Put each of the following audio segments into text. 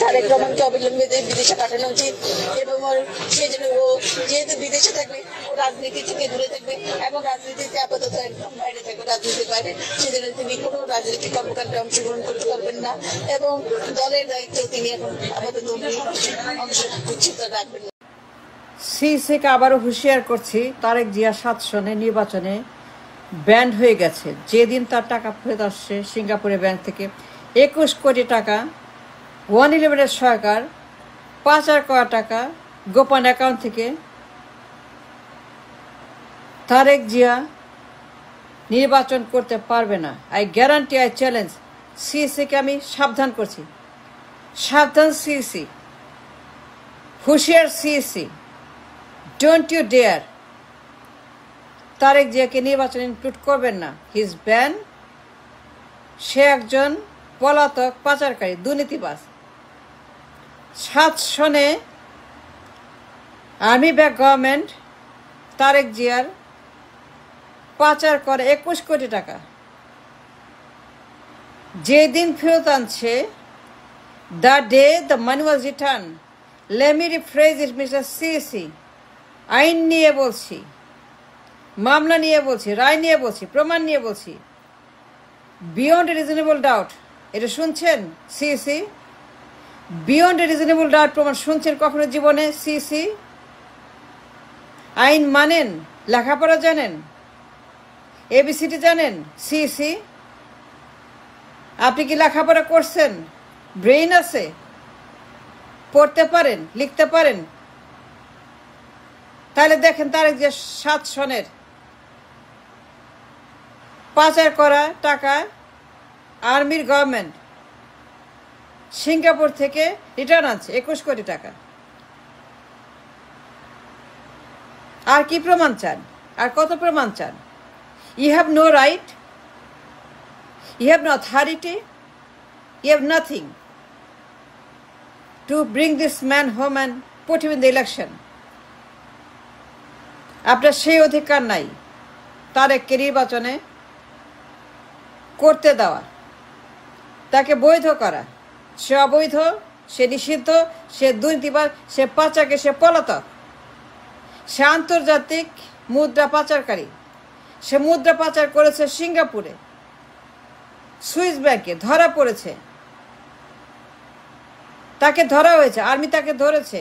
তারেক রহমানকে অবিলম্বে বিদেশে পাঠানো উচিত এবং সেই জন্য ও যেহেতু বিদেশে থাকবে ও রাজনীতি থেকে দূরে থাকবে এবং রাজনীতিতে আপাতত একদম বাইরে থাকবে, রাজনীতির বাইরে। সেজন্য তিনি কোনো রাজনৈতিক কর্মকাণ্ডে অংশগ্রহণ করতে পারবেন না এবং দলের দায়িত্ব তিনি এখন আপাতত অংশ রাখবেন না। সিসিকে আবারও হুঁশিয়ার করছি, তারেক জিয়া 7 সনে নির্বাচনে ব্যান্ড হয়ে গেছে। যেদিন তার টাকা ফেরত আসছে সিঙ্গাপুরের ব্যাংক থেকে 21 কোটি টাকা 111 সরকার পাচার করা টাকা গোপন অ্যাকাউন্ট থেকে, তারেক জিয়া নির্বাচন করতে পারবে না। I guarantee, I challenge. সিসিকে আমি সাবধান করছি, সাবধান সিসি, হুঁশিয়ার CC, don't you dare Tarique জিয়াকে নির্বাচনে ইনক্লুড করবেন না। His ban. সে একজন পলাতক, পাচারকারী, দুর্নীতিবাজ। 7 সনে আর্মি ব্যাক গভর্নমেন্ট তারেক জিয়ার পাচার করে 21 কোটি টাকা যেদিন ফেরত আনছে, the day the money was return. Let me rephrase it mister CC. আইন নিয়ে বলছি, মামলা নিয়ে বলছি, রায় নিয়ে বলছি, প্রমাণ নিয়ে বলছি। বিয়ন্ড রিজনেবল ডাউট, এটা শুনছেন সিসি? বিয়ন্ড রিজনেবল ডাউট প্রমাণ শুনছেন কখনো জীবনে সিসি? আইন মানেন? লেখাপড়া জানেন? এবিসিডি জানেন সিসি? আপনি কি লেখাপড়া করছেন? ব্রেইন আছে? পড়তে পারেন, লিখতে পারেন? তাহলে দেখেন তারেক যে 7 সনের পাচার করা টাকা আর্মির গভর্নমেন্ট সিঙ্গাপুর থেকে রিটার্ন আনছে 21 কোটি টাকা। আর কি প্রমাণ চান? আর কত প্রমাণ চান? You have no right, you have no authority, you have nothing to bring this man home and put him in the election. আপনার সেই অধিকার নাই তারেককে নির্বাচনে করতে দেওয়া, তাকে বৈধ করা। সে অবৈধ, সে নিষিদ্ধ, সে দুর্নীতিবাজ, সে পাচারকে, সে পলাতক, সে আন্তর্জাতিক মুদ্রা পাচারকারী। সে মুদ্রা পাচার করেছে সিঙ্গাপুরে, সুইস ব্যাংকে ধরা পড়েছে, তাকে ধরা হয়েছে, আর্মি তাকে ধরেছে।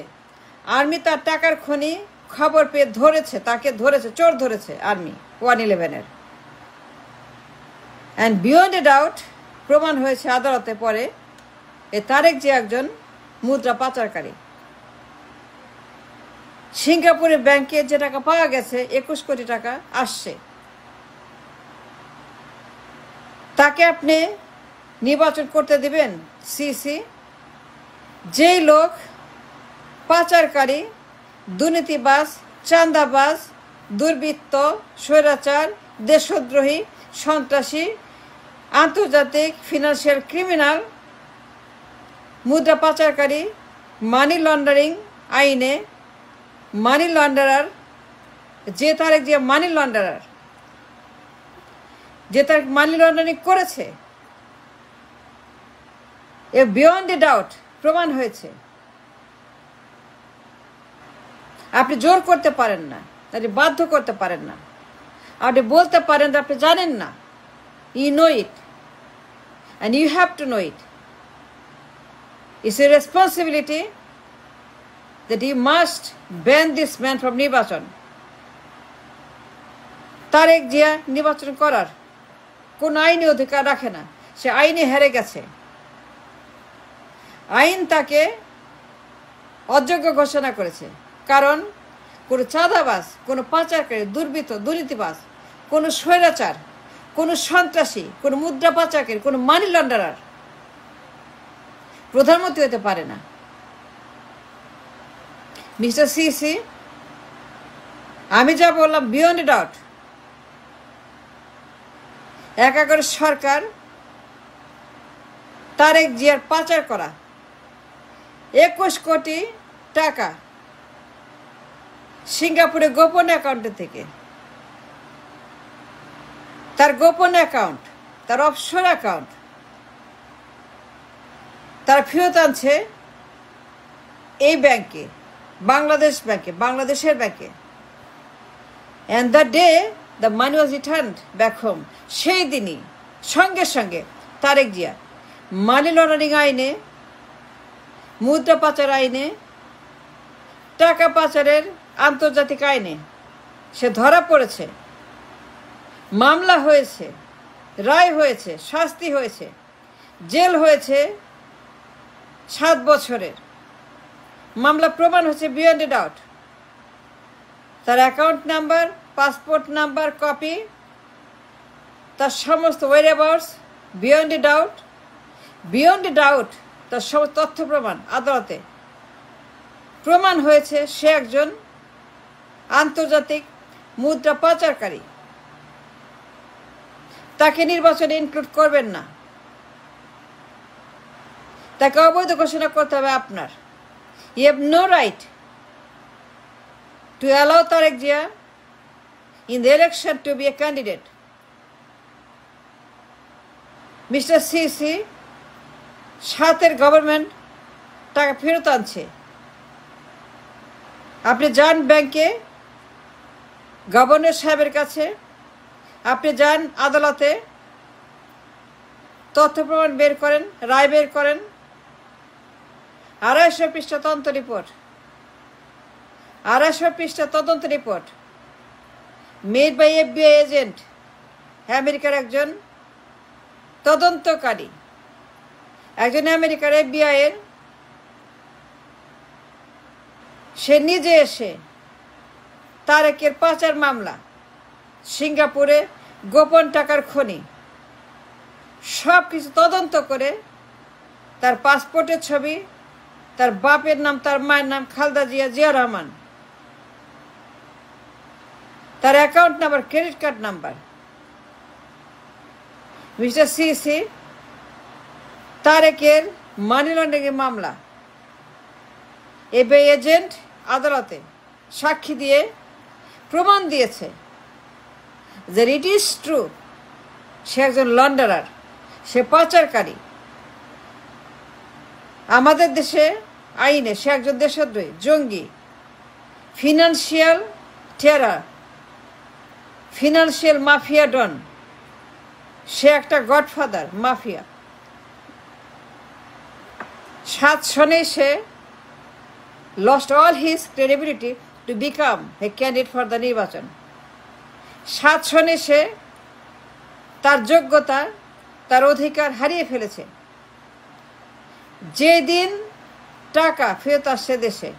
আর্মি তার টাকার খনি খবর পেয়ে ধরেছে, তাকে ধরেছে, চোর ধরেছে আর্মি 111-এর। অ্যান্ড বিয়ন্ড এ ডাউট প্রমাণ হয়েছে আদালতে পরে এ তারেক যে একজন মুদ্রা পাচারকারী। সিঙ্গাপুরের ব্যাংকে যে টাকা পাওয়া গেছে 21 কোটি টাকা আসছে, তাকে আপনি নির্বাচন করতে দিবেন সিসি? যেই লোক পাচারকারী, দুর্নীতিবাজ, চাঁদাবাজ, দুর্বৃত্ত, স্বৈরাচার, দেশদ্রোহী, সন্ত্রাসী, আন্তর্জাতিক ফিনান্সিয়াল ক্রিমিনাল, মুদ্রা পাচারকারী, মানি লন্ডারিং আইনে মানি লন্ডারার, যে তারেক যে মানি লন্ডারার, যে তার মানি লন্ডারিং করেছে, এ বিয়ন্ড এ ডাউট প্রমাণ হয়েছে। আপনি জোর করতে পারেন না, আপনি বাধ্য করতে পারেন না, আপনি বলতে পারেন আপনি জানেন না। You know it and you have to know it. It's a responsibility that you must ban this man from নির্বাচন। তারেক জিয়া নির্বাচন করার কোন আইনি অধিকার রাখে না, সে আইনে হেরে গেছে। আইন তাকে অযোগ্য ঘোষণা করেছে, কারণ কোনো চাঁদাবাজ, কোনো পাচারকারী, দুর্বৃত্ত, দুর্নীতিবাজ, কোনো স্বৈরাচার, কোনো সন্ত্রাসী, কোনো মুদ্রা পাচারকারী, কোনো মানি লন্ডারার প্রধানমন্ত্রী হতে পারে না। মিস্টার সিসি, আমি যা বললাম বিয়ন্ড ডাউট। 11 সরকার তারেক জিয়ার পাচার করা 21 কোটি টাকা সিঙ্গাপুরে গোপন অ্যাকাউন্টে থেকে, তার গোপন অ্যাকাউন্ট, তার অফশোর অ্যাকাউন্ট, তার ফেরত আনছে এই ব্যাংকে, বাংলাদেশ ব্যাংকে, বাংলাদেশের ব্যাংকে। And the day the money was returned back home, সেই দিনই সঙ্গে সঙ্গে তারেক জিয়া মানি লন্ডারিং আইনে, মুদ্রা পাচার আইনে, টাকা পাচারের আন্তর্জাতিক আইনে সে ধরা পড়েছে, মামলা হয়েছে, রায় হয়েছে, শাস্তি হয়েছে, জেল হয়েছে 7 বছরের। মামলা প্রমাণ হচ্ছে বিয়ন্ড ডাউট। তার account number, passport number copy, তার সমস্ত ওয়েরঅ্যাবাউটস বিয়ন্ড ডাউট, বিয়ন্ড ডাউট তার সমস্ত তথ্য প্রমাণ আদালতে প্রমাণ হয়েছে সে একজন আন্তর্জাতিক মুদ্রা পাচারকারী। তাকে নির্বাচনে ইনক্লুড করবেন না, তাকে অবৈধ ঘোষণা করতে হবে আপনার। You have no right to allow Tarique Zia in the election to be a candidate. Mister CC 7-এর গভর্নমেন্ট টাকা ফেরত আনছে। আপনি যান ব্যাংকে, গভর্নর সাহেবের কাছে, আপনি যান আদালতে, তথ্য প্রমাণ বের করেন, রায় বের করেন। 250 পৃষ্ঠা তদন্ত রিপোর্ট, 250 পৃষ্ঠা তদন্ত report made by FBI agent, আমেরিকার একজন তদন্তকারী, একজন আমেরিকার FBI এর, সে নিজে এসে তারেকের পাচার মামলা, সিঙ্গাপুরে গোপন টাকার খনি, সব কিছু তদন্ত করে তার পাসপোর্টের ছবি, তার বাপের নাম, তার মায়ের নাম খালেদা জিয়া, জিয়া রহমান, তার account number, credit card number. Mister CC তারেকের মানি লন্ডারিং মামলা FBI এজেন্ট আদালতে সাক্ষী দিয়ে প্রমাণ দিয়েছে যে ইট ইজ ট্রু, সে একজন লন্ডারার, সে পাচারকারী। আমাদের দেশে আইনে সে একজন দেশদ্রোহী, জঙ্গি, financial terror, financial mafia don, সে একটা গডফাদার মাফিয়া। 7 সনে সে lost all his credibility to become a candidate for the নির্বাচন। 7 সনে সে তার যোগ্যতা, তার অধিকার হারিয়ে ফেলেছে। যেদিন টাকা ফেরত আসছে দেশে,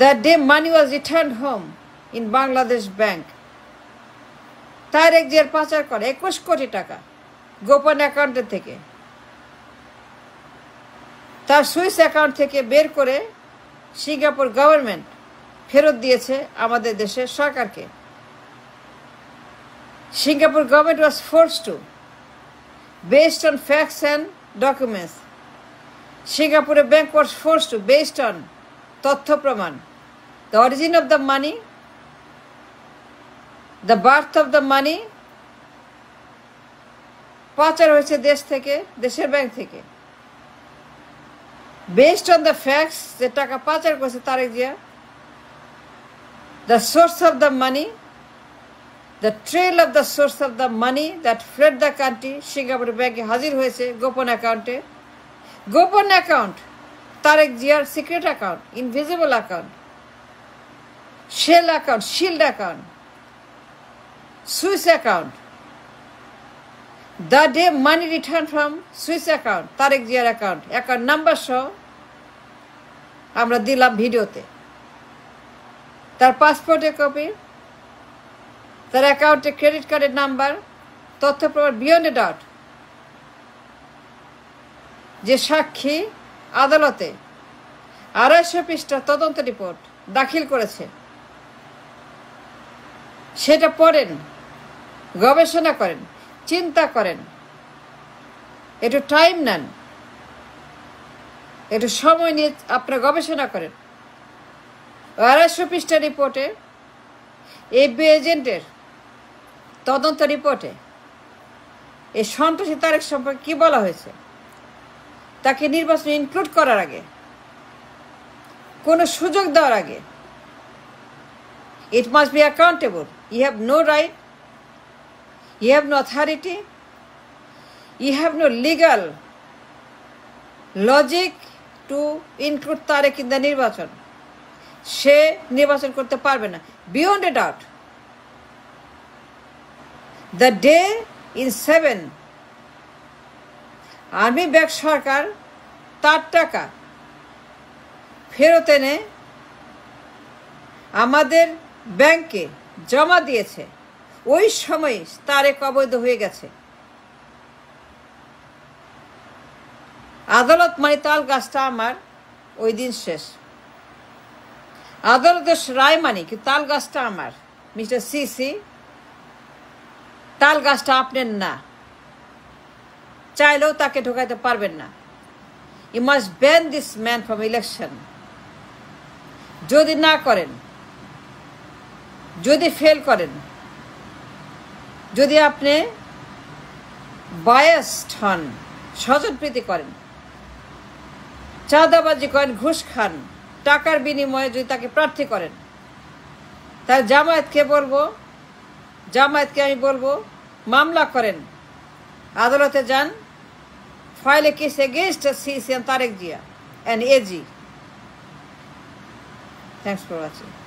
that day money was returned home in Bangladesh bank, Tarique জিয়ার পাচার করে 21 কোটি টাকা গোপন অ্যাকাউন্টের থেকে, তার সুইস অ্যাকাউন্ট থেকে বের করে সিঙ্গাপুর গভর্নমেন্ট ফেরত দিয়েছে আমাদের দেশের সরকারকে। Singapore government was forced to, based on facts and documents. Singapore bank was forced to, based on তথ্য প্রমাণ, the origin of the money, the birth of the money, পাচার হয়েছে দেশ থেকে, দেশের ব্যাংক থেকে। Based on the facts যে টাকা পাচার করেছে Tarique Zia, the source of the money, the trail of the source of the money that fled the country, Singapore ব্যাংকে হাজির হয়েছে গোপন অ্যাকাউন্টে। গোপন অ্যাকাউন্ট তারেক জিয়ার secret account, invisible account, shell account, shield account, Swiss account. The day money return from Swiss account, Tarique জিয়ার account, account number সহ আমরা দিলাম ভিডিওতে। তার পাসপোর্টের কপি, তার অ্যাকাউন্টে ক্রেডিট কার্ডের নাম্বার, তথ্য প্রমাণ বিয়ন্ড ডাউট। যে সাক্ষী আদালতে 250 পৃষ্ঠা তদন্ত রিপোর্ট দাখিল করেছে, সেটা পড়েন, গবেষণা করেন, চিন্তা করেন, একটু টাইম নেন, একটু সময় নিয়ে আপনারা গবেষণা করেন। 250 পৃষ্ঠা রিপোর্টে, FBI এজেন্টের তদন্ত রিপোর্টে এই সন্ত্রাসী তারেক সম্পর্কে কি বলা হয়েছে, তাকে নির্বাচনে ইনক্লুড করার আগে কোনো সুযোগ দেওয়ার আগে it must be accountable. You have no right, you have no authority, you have no legal logic to include Tarek in the নির্বাচন। সে নির্বাচন করতে পারবে না, beyond a doubt। The day in 7 army backed সরকার তার টাকা ফেরত এনে আমাদের ব্যাংকে জমা দিয়েছে, ওই সময় তারেক অবৈধ হয়ে গেছে। আদালত মানে তাল গাছটা আমার ওই দিন শেষ। আদালতের রায় মানে কি তাল গাছটা আমার, মিস্টার সিসি, তাল গাছটা আপনার না, চাইলেও তাকে ঢোকাইতে পারবেন না। You must ban this man from election. যদি না করেন, যদি ফেল করেন, যদি আপনি বায়াসড হন, স্বজনপ্রীতি করেন, চাঁদাবাজি করেন, ঘুষ খান, টাকার বিনিময়ে যদি তাকে প্রার্থী করেন, তাহলে জামায়াতকে আমি বলবো মামলা করেন, আদালতে যান, file A case against CC and Tarek Jia and AG. Thanks for watching.